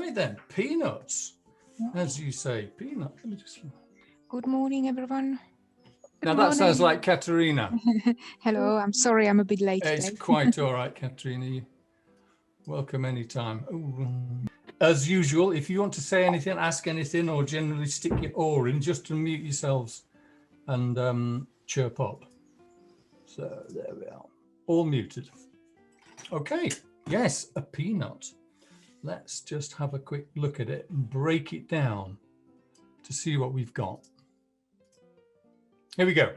Right then, peanuts, as you say, peanut. Let me just... Good morning, everyone. Now that sounds like Katerina. Hello, I'm sorry I'm a bit late It's today. quite all right, Katerina. You're welcome anytime. Ooh. As usual, if you want to say anything, ask anything, or generally stick your oar in, just to mute yourselves and chirp up. So there we are, all muted. Okay, yes, a peanut. Let's just have a quick look at it and break it down to see what we've got. Here we go.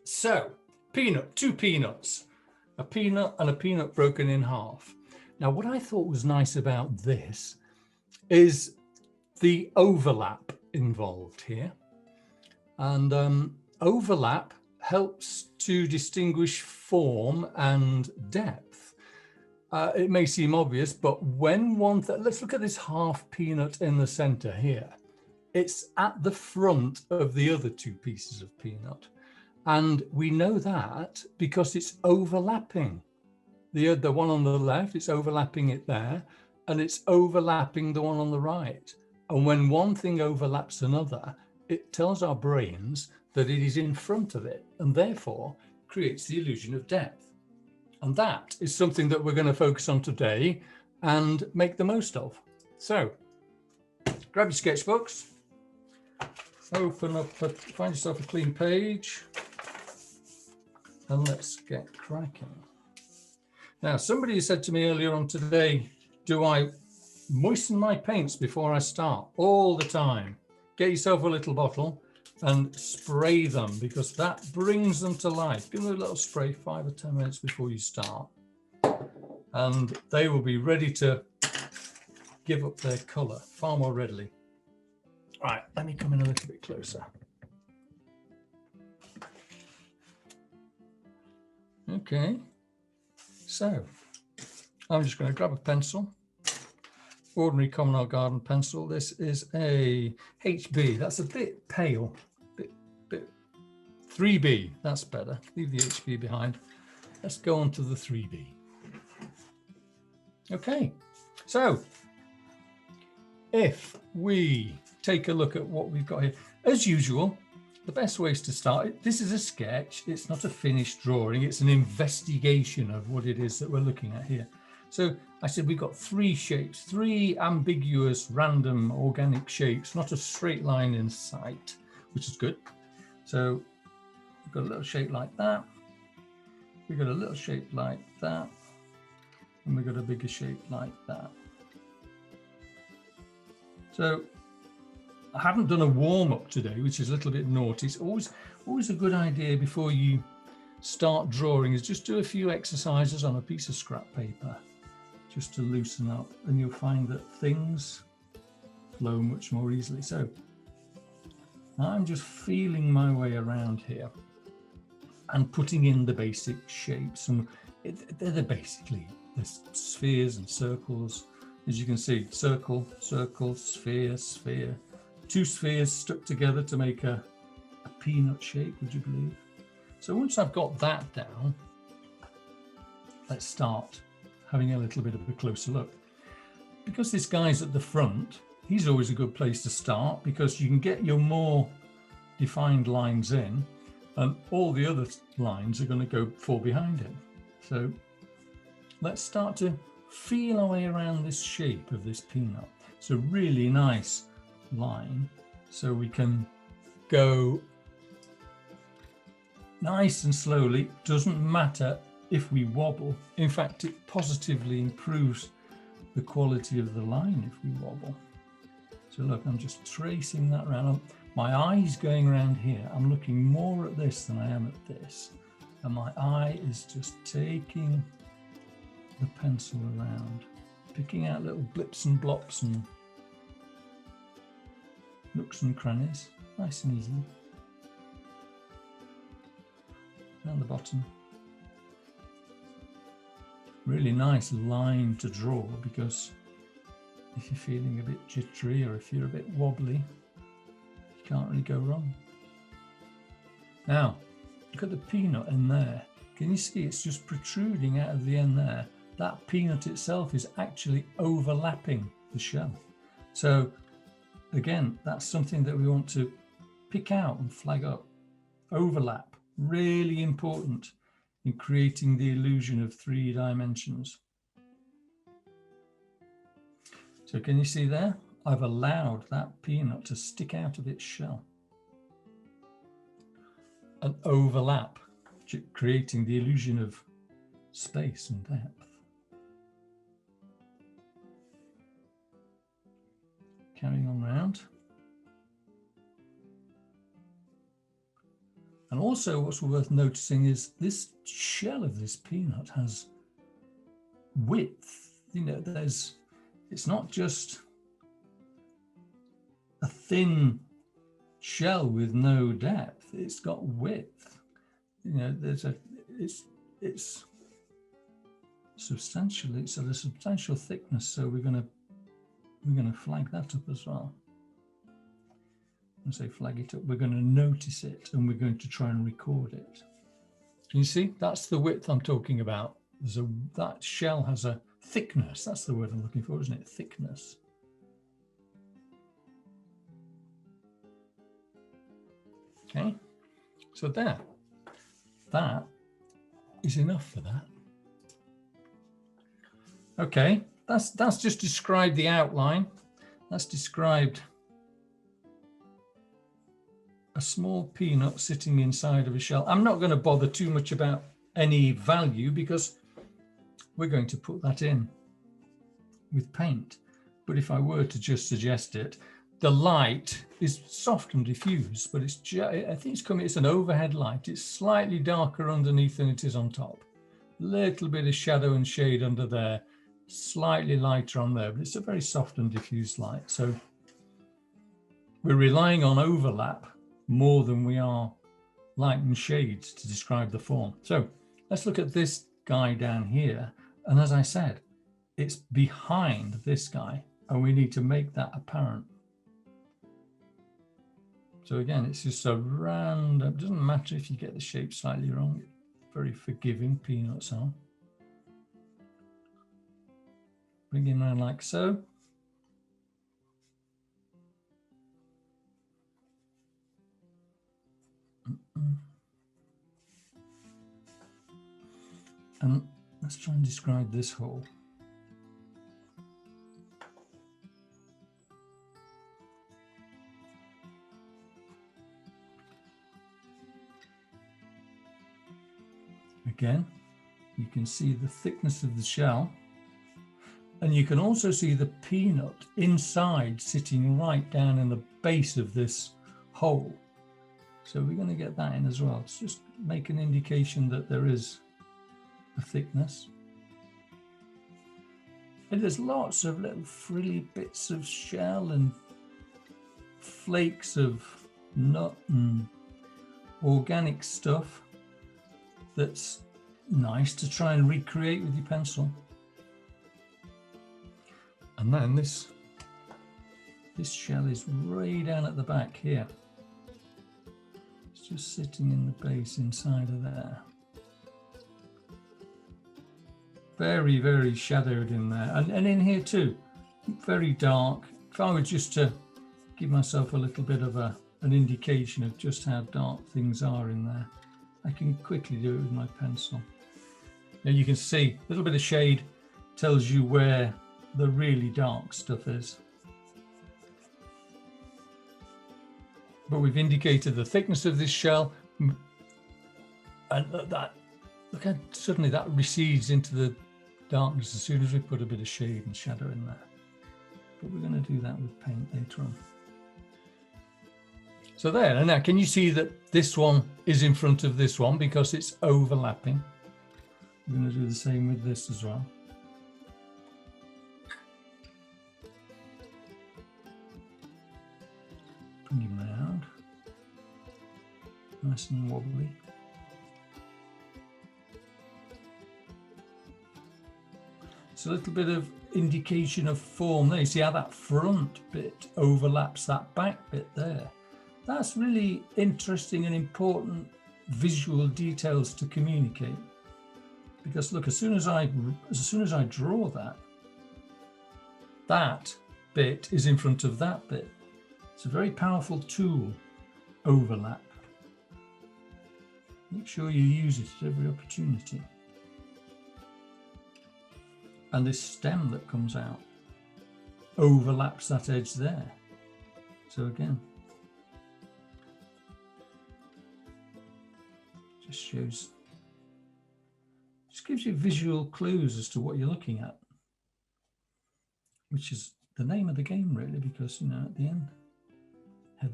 So, peanut, two peanuts, a peanut and a peanut broken in half. Now, what I thought was nice about this is the overlap involved here. And overlap helps to distinguish form and depth. It may seem obvious, but when let's look at this half peanut in the center here. It's at the front of the other two pieces of peanut. And we know that because it's overlapping. The one on the left, it's overlapping it there, and it's overlapping the one on the right. And when one thing overlaps another, it tells our brains that it is in front of it, and therefore creates the illusion of depth. And that is something that we're going to focus on today and make the most of. So, grab your sketchbooks. Open up, find yourself a clean page, and let's get cracking. Now, somebody said to me earlier on today, do I moisten my paints before I start? All the time. Get yourself a little bottle and spray them, because that brings them to life. Give them a little spray 5 or 10 minutes before you start, and they will be ready to give up their color far more readily. Right, let me come in a little bit closer. Okay, so I'm just going to grab a pencil, ordinary common or garden pencil. This is a HB. That's a bit pale, bit 3B. That's better. Leave the HB behind. Let's go on to the 3B. Okay, so if we take a look at what we've got here, as usual, the best way is to start. This is a sketch. It's not a finished drawing. It's an investigation of what it is that we're looking at here. So I said we've got 3 shapes, 3 ambiguous, random, organic shapes, not a straight line in sight, which is good. So we've got a little shape like that. We've got a little shape like that. And we've got a bigger shape like that. So I haven't done a warm-up today, which is a little bit naughty. It's always a good idea before you start drawing is just do a few exercises on a piece of scrap paper, just to loosen up, and you'll find that things flow much more easily. So I'm just feeling my way around here and putting in the basic shapes, and they're basically spheres and circles. As you can see, circle, circle, sphere, sphere. 2 spheres stuck together to make a peanut shape, would you believe? So once I've got that down, let's start having a little bit of a closer look. Because this guy's at the front, he's always a good place to start, because you can get your more defined lines in, and all the other lines are going to fall behind him. So let's start to feel our way around this shape of this peanut. It's a really nice line, so we can go nice and slowly. Doesn't matter if we wobble. In fact, it positively improves the quality of the line if we wobble. So look, I'm just tracing that around. My eye's going around here. I'm looking more at this than I am at this, and my eye is just taking the pencil around, picking out little blips and blops and nooks and crannies, nice and easy. Down the bottom. Really nice line to draw, because if you're feeling a bit jittery or if you're a bit wobbly, you can't really go wrong. Now, look at the peanut in there. Can you see it's just protruding out of the end there? That peanut itself is actually overlapping the shell. So again, that's something that we want to pick out and flag up. Overlap, really important in creating the illusion of 3 dimensions. So can you see there? I've allowed that peanut to stick out of its shell. An overlap, creating the illusion of space and depth. Carrying on round. And also what's worth noticing is this shell of this peanut has width. You know, it's not just a thin shell with no depth. It's got width. You know, it's substantial. It's at a substantial thickness. So we're gonna flag that up as well. When I say flag it up, we're going to notice it and we're going to try and record it. Can you see? That's the width I'm talking about. That shell has a thickness. That's the word I'm looking for, isn't it? Thickness. Okay. So there. That is enough for that. Okay. That's just described the outline. That's described a small peanut sitting inside of a shell. I'm not going to bother too much about any value because we're going to put that in with paint. But if I were to just suggest it, the light is soft and diffuse, but I think it's an overhead light. It's slightly darker underneath than it is on top. Little bit of shadow and shade under there, slightly lighter on there, but it's a very soft and diffuse light. So we're relying on overlap more than we are light and shades to describe the form. So let's look at this guy down here. And as I said, it's behind this guy and we need to make that apparent. So again, it's just a random, it doesn't matter if you get the shape slightly wrong. Very forgiving, peanuts are. Bring him around like so. And let's try and describe this hole. Again, you can see the thickness of the shell, and you can also see the peanut inside sitting right down in the base of this hole. So we're going to get that in as well. It's just make an indication that there is a thickness. And there's lots of little frilly bits of shell and flakes of nut and organic stuff that's nice to try and recreate with your pencil. And then this shell is way down at the back here. It's just sitting in the base inside of there. Very, very shadowed in there. And in here too, very dark. If I were just to give myself a little bit of an indication of just how dark things are in there, I can quickly do it with my pencil. Now you can see a little bit of shade tells you where the really dark stuff is. But we've indicated the thickness of this shell, and that, look how suddenly that recedes into the darkness as soon as we put a bit of shade and shadow in there. But we're going to do that with paint later on. So there, and now can you see that this one is in front of this one because it's overlapping? We're going to do the same with this as well. Bring him round, nice and wobbly. It's a little bit of indication of form there. You see how that front bit overlaps that back bit there. That's really interesting and important visual details to communicate. Because look, as soon as I draw that, that bit is in front of that bit. It's a very powerful tool, overlap. Make sure you use it at every opportunity. And this stem that comes out overlaps that edge there. So again, just gives you visual clues as to what you're looking at, which is the name of the game really, because you know at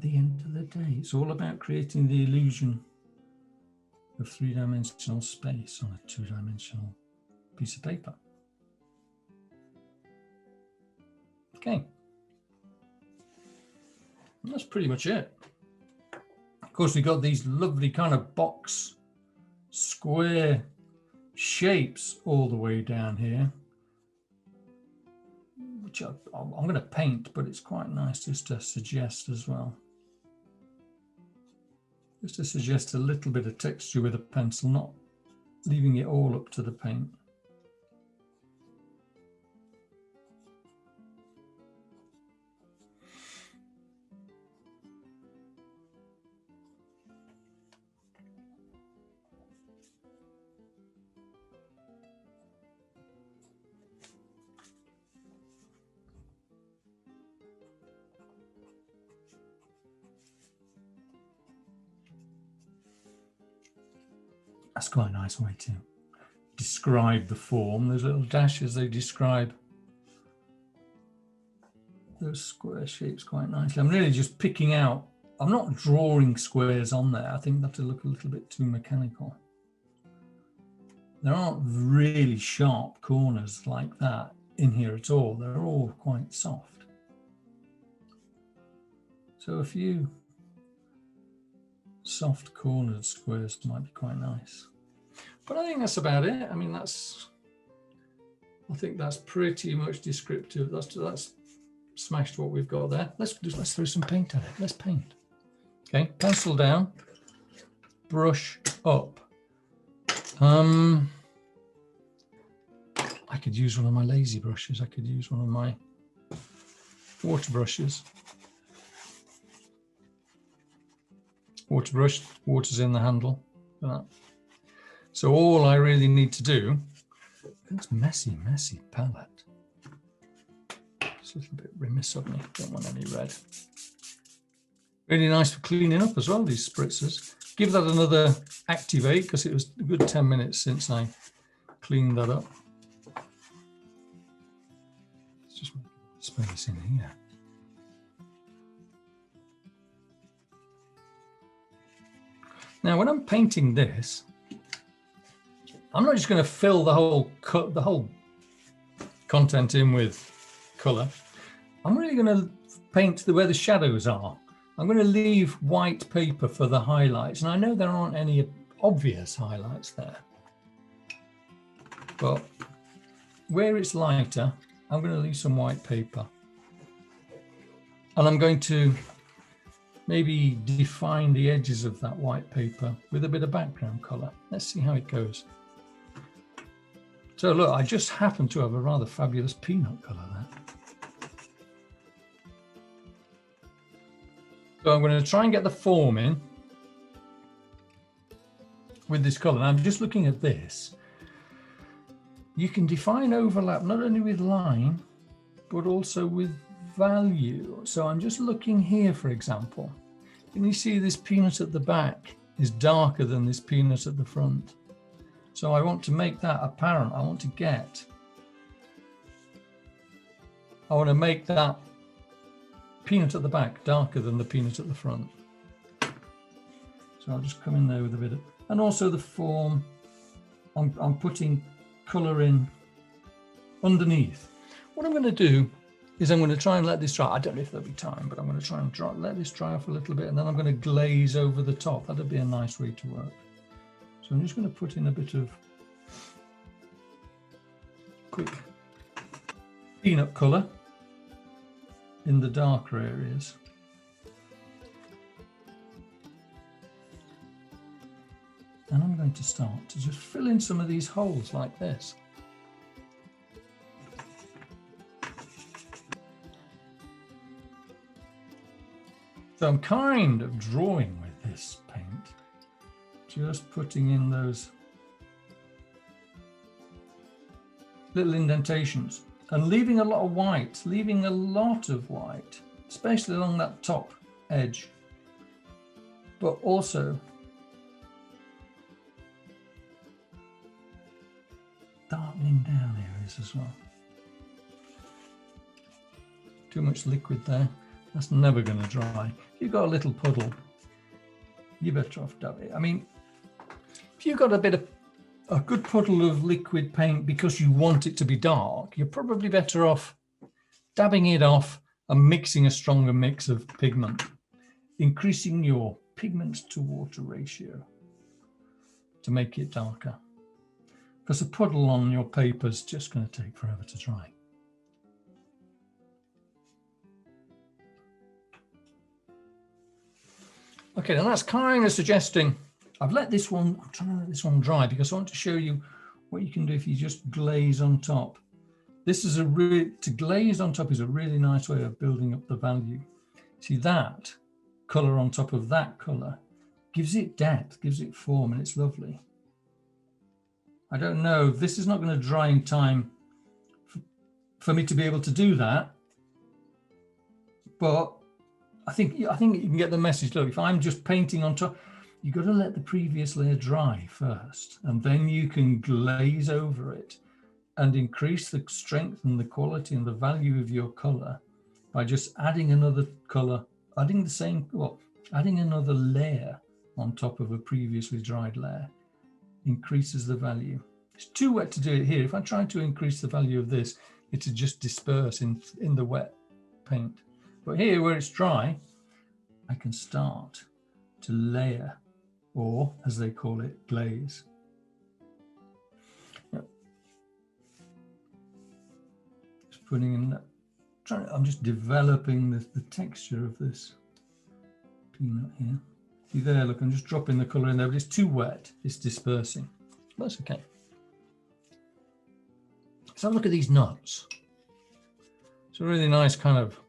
the end of the day, it's all about creating the illusion of three-dimensional space on a two-dimensional piece of paper. Okay, and that's pretty much it. Of course, we've got these lovely kind of box square shapes all the way down here, which I'm going to paint, but it's quite nice just to suggest as well. Just to suggest a little bit of texture with a pencil, not leaving it all up to the paint. That's quite a nice way to describe the form. Those little dashes, they describe those square shapes quite nicely. I'm really just picking out, I'm not drawing squares on there. I think that to look a little bit too mechanical. There aren't really sharp corners like that in here at all. They're all quite soft. So a few soft cornered squares might be quite nice. But I think that's about it. I mean, I think that's pretty much descriptive. That's smashed what we've got there. Let's throw some paint at it. Let's paint. Okay, pencil down, brush up. I could use one of my lazy brushes. I could use one of my water brushes. Water brush, water's in the handle for that. So all I really need to do, it's messy palette. It's a little bit remiss of me, don't want any red. Really nice for cleaning up as well, these spritzers. Give that another activate, because it was a good 10 minutes since I cleaned that up. Let's just make space in here. Now, when I'm painting this, I'm not just going to fill the whole content in with colour. I'm really going to paint where the shadows are. I'm going to leave white paper for the highlights, and I know there aren't any obvious highlights there. But where it's lighter, I'm going to leave some white paper. And I'm going to maybe define the edges of that white paper with a bit of background colour. Let's see how it goes. So look, I just happen to have a rather fabulous peanut colour there. So I'm going to try and get the form in with this colour. Now I'm just looking at this. You can define overlap not only with line, but also with value. So I'm just looking here, for example. Can you see this peanut at the back is darker than this peanut at the front? So I want to make that apparent. I want to make that peanut at the back darker than the peanut at the front. So I'll just come in there with a bit of, and also the form, I'm putting colour in underneath. What I'm going to do is I'm going to try and let this dry. I don't know if there'll be time, but I'm going to try and let this dry off a little bit, and then I'm going to glaze over the top. That'll be a nice way to work. So I'm just going to put in a bit of quick peanut colour in the darker areas. And I'm going to start to just fill in some of these holes like this. So I'm kind of drawing with this paint, just putting in those little indentations and leaving a lot of white, especially along that top edge, but also darkening down areas as well. Too much liquid there. That's never going to dry. If you've got a little puddle, you're better off dabbing it. I mean, if you've got a good puddle of liquid paint because you want it to be dark, you're probably better off dabbing it off and mixing a stronger mix of pigment, increasing your pigments to water ratio to make it darker. Because a puddle on your paper is just going to take forever to dry. Okay, now that's kind of suggesting, I'm trying to let this one dry because I want to show you what you can do if you just glaze on top. This is to glaze on top is a really nice way of building up the value. See, that color on top of that color gives it depth, gives it form, and it's lovely. I don't know, this is not going to dry in time for me to be able to do that, but I think you can get the message. Look, if I'm just painting on top, you've got to let the previous layer dry first, and then you can glaze over it and increase the strength and the quality and the value of your color by just adding another color, adding another layer on top of a previously dried layer. Increases the value. It's too wet to do it here. If I try to increase the value of this, it'll just disperse in the wet paint. But here, where it's dry, I can start to layer, or as they call it, glaze. Just putting in that. I'm just developing the texture of this peanut here. See there, look, I'm just dropping the colour in there, but it's too wet. It's dispersing. That's okay. Let's have a look at these nuts. It's a really nice kind of,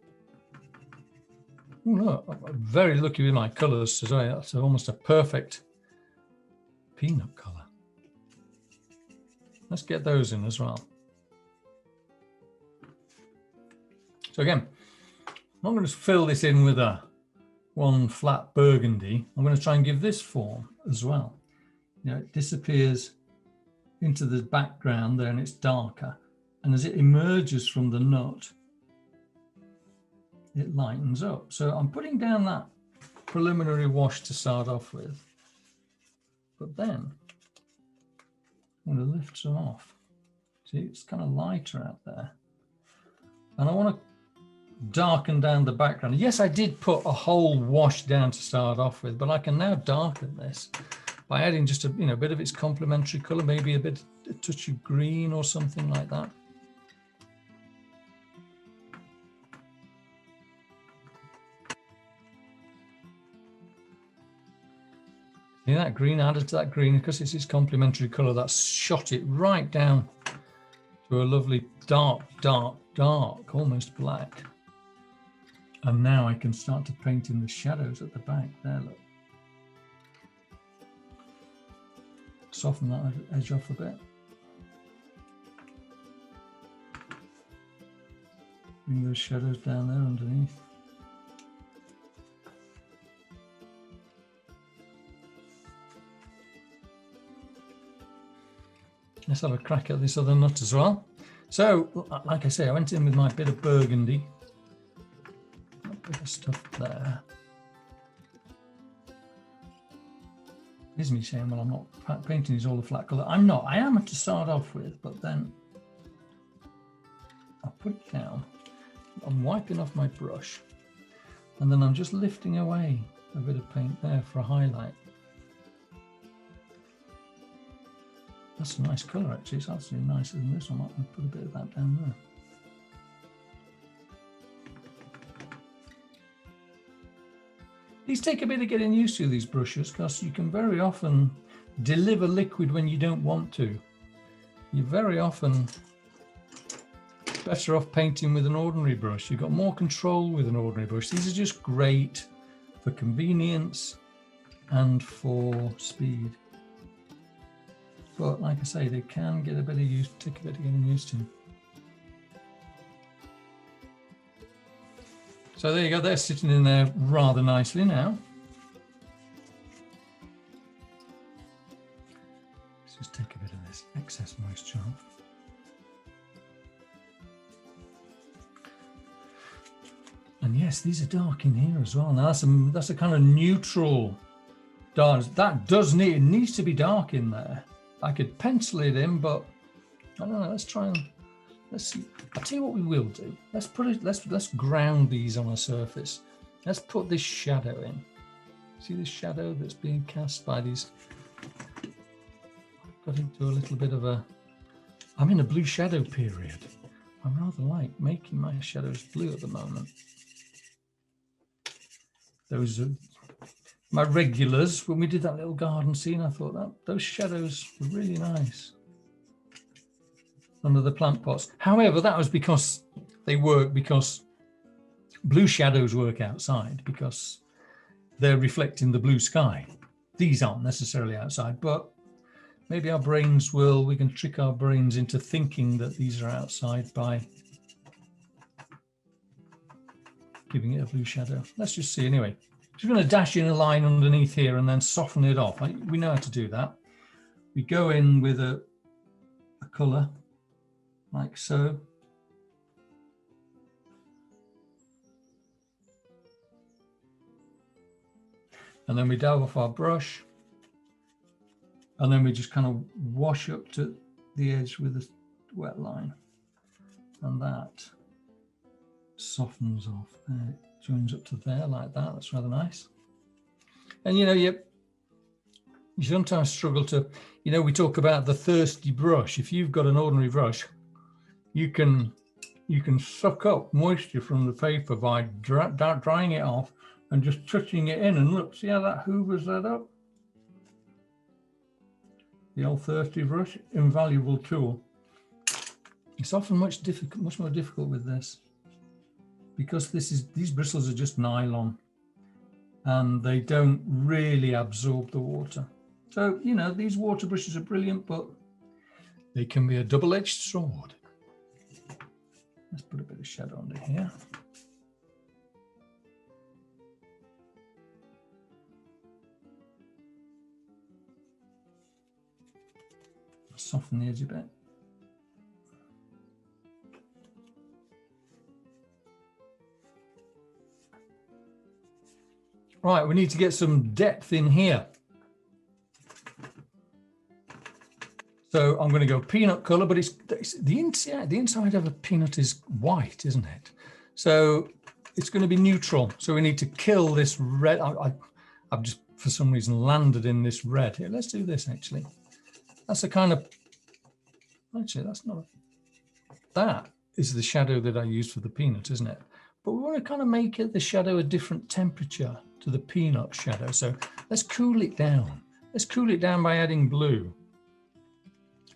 look, I'm very lucky with my colours today. That's almost a perfect peanut colour. Let's get those in as well. So again, I'm not going to fill this in with one flat burgundy. I'm going to try and give this form as well. You know, it disappears into the background there and it's darker. And as it emerges from the nut, it lightens up. So I'm putting down that preliminary wash to start off with. But then I'm going to lift some off. See, it's kind of lighter out there. And I want to darken down the background. Yes, I did put a whole wash down to start off with, but I can now darken this by adding just a bit of its complementary color, maybe a touch of green or something like that. See that green added to that green because it's its complementary color that's shot it right down to a lovely dark, almost black. And now I can start to paint in the shadows at the back there, look. Soften that edge off a bit. Bring those shadows down there underneath. Let's have a crack at this other nut as well. So, like I say, I went in with my bit of burgundy. Bit of stuff there. Here's me saying, well, I'm not painting these all the flat colour. I'm not. I am to start off with, but then I'll put it down. I'm wiping off my brush, and then I'm just lifting away a bit of paint there for a highlight. That's a nice colour, actually. It's actually nicer than this one. I might put a bit of that down there. These take a bit of getting used to, these brushes, because you can very often deliver liquid when you don't want to. You're very often better off painting with an ordinary brush. You've got more control with an ordinary brush. These are just great for convenience and for speed. But like I say, they can get a bit of use, take a bit of getting used to. So there you go, they're sitting in there rather nicely now. Let's just take a bit of this excess moisture off. And yes, these are dark in here as well. Now that's a kind of neutral dark. That does need, it needs to be dark in there. I could pencil it in, but I don't know. Let's try and let's see. I'll tell you what we will do. Let's put it. Let's ground these on a surface. Let's put this shadow in. See this shadow that's being cast by these. I've got into a little bit of a. I'm in a blue shadow period. I rather like making my shadows blue at the moment. Those are my regulars. When we did that little garden scene, I thought that those shadows were really nice under the plant pots. However, that was because they work, because blue shadows work outside because they're reflecting the blue sky. These aren't necessarily outside, but maybe our brains will, we can trick our brains into thinking that these are outside by giving it a blue shadow. Let's just see anyway. Just going to dash in a line underneath here and then soften it off. We know how to do that. We go in with a colour like so. And then we dab off our brush. And then we just kind of wash up to the edge with a wet line. And that softens off. There it joins up to there like that. That's rather nice. And you know, you sometimes struggle to, you know, we talk about the thirsty brush. If you've got an ordinary brush, you can suck up moisture from the paper by drying it off and just touching it in. And look, see how that hoovers that up? The old thirsty brush, invaluable tool. It's often much more difficult with this because these bristles are just nylon and they don't really absorb the water. So, you know, these water brushes are brilliant, but they can be a double-edged sword. Let's put a bit of shadow under here. Soften the edge a bit. Right, we need to get some depth in here. So I'm going to go peanut color, but it's the inside of a peanut is white, isn't it? So it's going to be neutral. So we need to kill this red. I've just for some reason landed in this red. Here, let's do this actually. That's a kind of, actually that's not, that is the shadow that I used for the peanut, isn't it? But we want to kind of make it the shadow a different temperature to the peanut shadow. So let's cool it down. Let's cool it down by adding blue.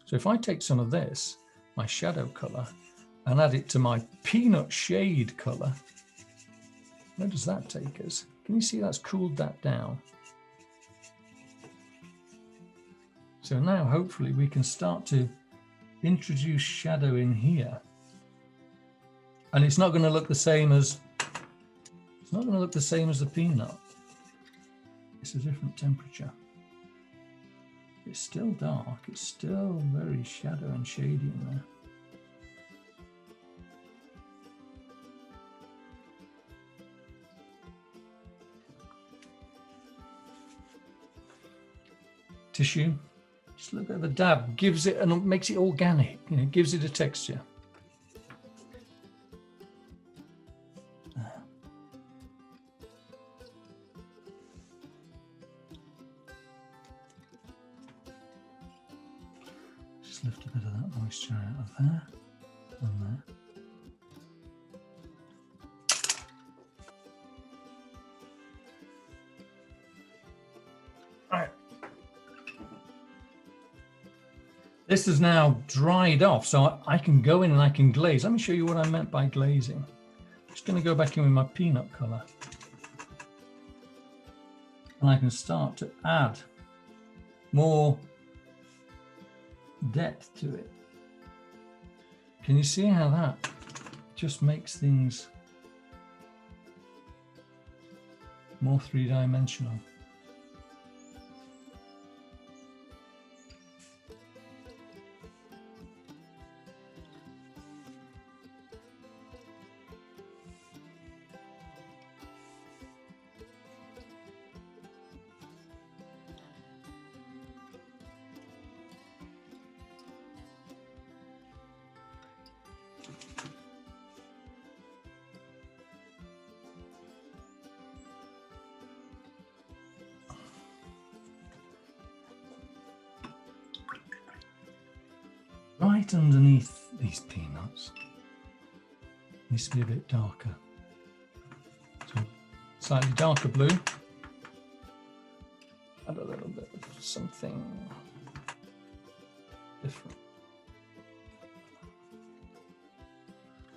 So if I take some of this, my shadow color, and add it to my peanut shade color, where does that take us? Can you see that's cooled that down? So now hopefully we can start to introduce shadow in here. And it's not going to look the same as, the peanut. It's a different temperature. It's still dark. It's still very shadow and shady in there. Tissue, just a little bit of a dab, gives it and makes it organic, you know, gives it a texture. Just lift a bit of that moisture out of there and there. This is now dried off, so I can go in and I can glaze. Let me show you what I meant by glazing. I'm just going to go back in with my peanut color. And I can start to add more depth to it. Can you see how that just makes things more three-dimensional? Right underneath these peanuts needs to be a bit darker. So slightly darker blue. Add a little bit of something different.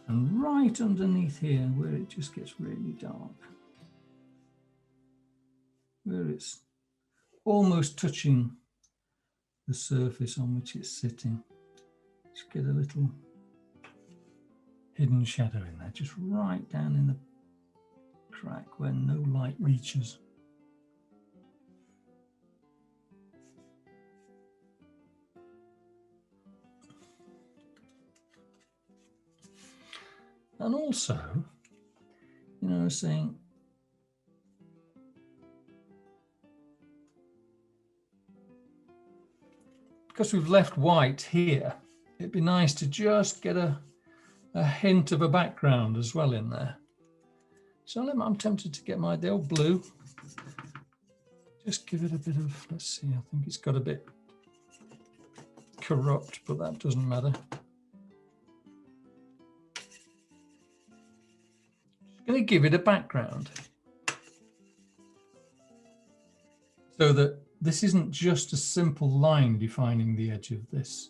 And right underneath here, where it just gets really dark, where it's almost touching the surface on which it's sitting, just get a little hidden shadow in there, just right down in the crack where no light reaches. And also, you know, saying, because we've left white here, it'd be nice to just get a hint of a background as well in there. So I'm tempted to get the old blue, just give it a bit of, let's see, I think it's got a bit corrupt, but that doesn't matter. Going to give it a background so that this isn't just a simple line defining the edge of these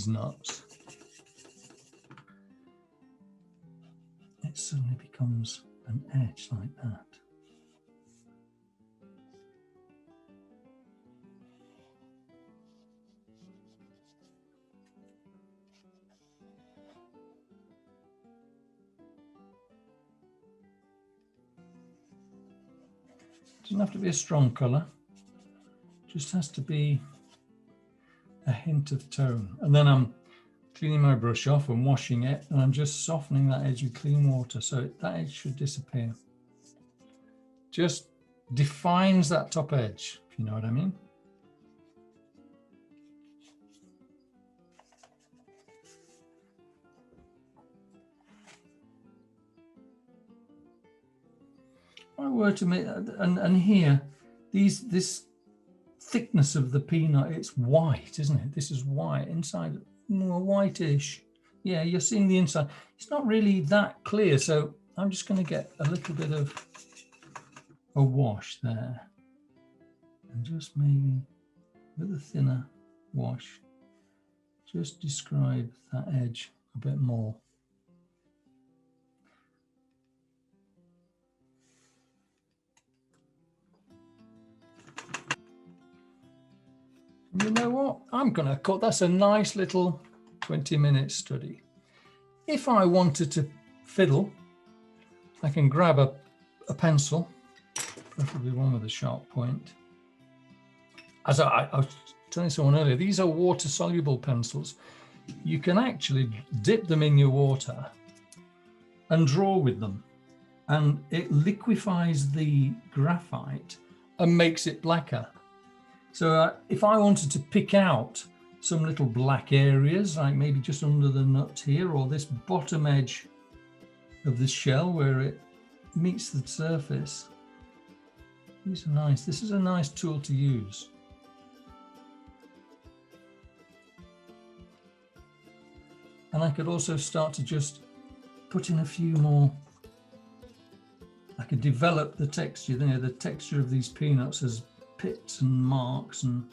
nuts. It suddenly becomes an edge like that. Doesn't have to be a strong colour, just has to be a hint of tone. And then I'm cleaning my brush off and washing it, and I'm just softening that edge with clean water so that edge should disappear. Just defines that top edge, if you know what I mean. If I were to make, and here, this thickness of the peanut, it's white, isn't it? This is white inside, more whitish. Yeah, you're seeing the inside. It's not really that clear, so I'm just going to get a little bit of a wash there, and just maybe with a thinner wash, just describe that edge a bit more. You know what? I'm going to cut. That's a nice little 20-minute study. If I wanted to fiddle, I can grab a pencil, preferably one with a sharp point. As I was telling someone earlier, these are water-soluble pencils. You can actually dip them in your water and draw with them, and it liquefies the graphite and makes it blacker. So if I wanted to pick out some little black areas, like maybe just under the nut here, or this bottom edge of the shell where it meets the surface, these are nice. This is a nice tool to use. And I could also start to just put in a few more. I could develop the texture, you know, the texture of these peanuts as pits and marks and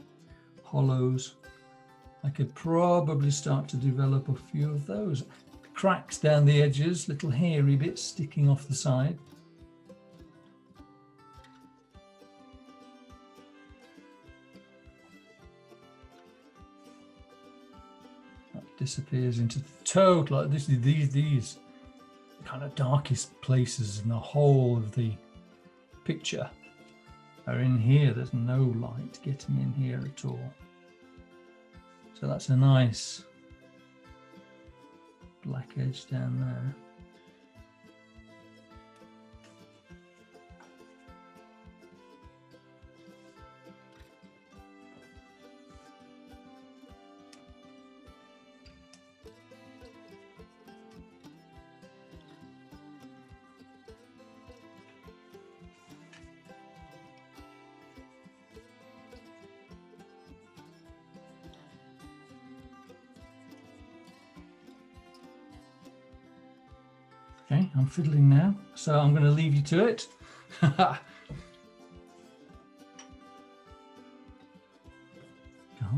hollows. I could probably start to develop a few of those. Cracks down the edges, little hairy bits sticking off the side. disappears into total. This is these kind of darkest places in the whole of the picture are in here. There's no light getting in here at all. So that's a nice black edge down there. Okay, I'm fiddling now, so I'm going to leave you to it. Can't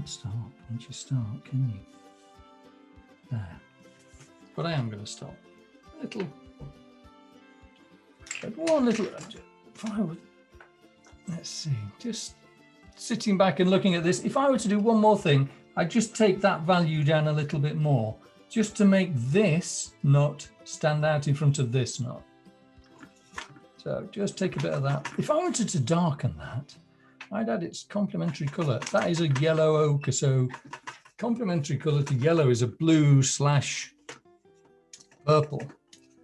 stop once you start, can you? There. But I am going to stop. One little. If I would, let's see, just sitting back and looking at this. If I were to do one more thing, I'd just take that value down a little bit more, just to make this knot stand out in front of this knot. So just take a bit of that. If I wanted to darken that, I'd add its complementary color. That is a yellow ochre, so complementary color to yellow is a blue / purple.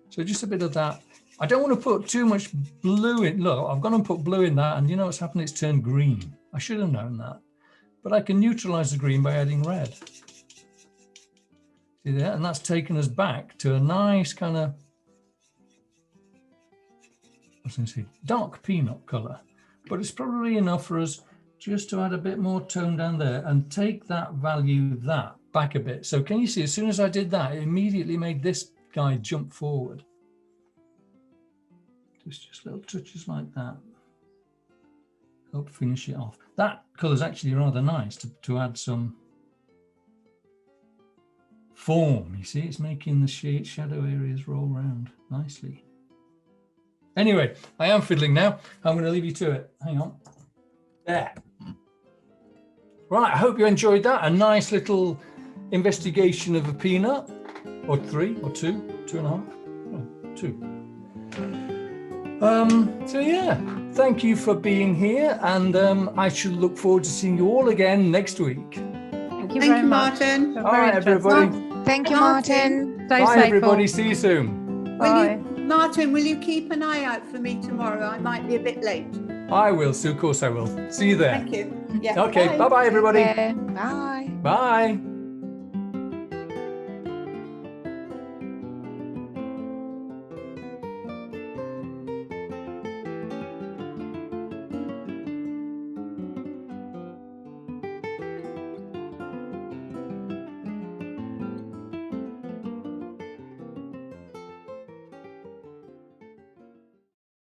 So just a bit of that. I don't want to put too much blue in. Look, I've gone and put blue in that, and you know what's happened? It's turned green. I should have known that. But I can neutralize the green by adding red. See there? And that's taken us back to a nice kind of, I was going to say, dark peanut color. But it's probably enough for us just to add a bit more tone down there and take that value back a bit. So can you see, as soon as I did that, it immediately made this guy jump forward. Just little touches like that. Help finish it off. That color is actually rather nice to add some form. You see, it's making the shadow areas roll around nicely. Anyway, I am fiddling now. I'm going to leave you to it. Hang on. There. Right, I hope you enjoyed that. A nice little investigation of a peanut, or 3 or 2, 2.5, oh, 2. So yeah, thank you for being here, and I should look forward to seeing you all again next week. Thank you very much. Martin. All right, everybody. Thank you, Martin. Stay Bye, safe, everybody. all. See you soon. Bye. Martin, will you keep an eye out for me tomorrow? I might be a bit late. I will, Sue. Of course I will. See you there. Thank you. Yeah. Okay, bye-bye, everybody. Bye. Bye.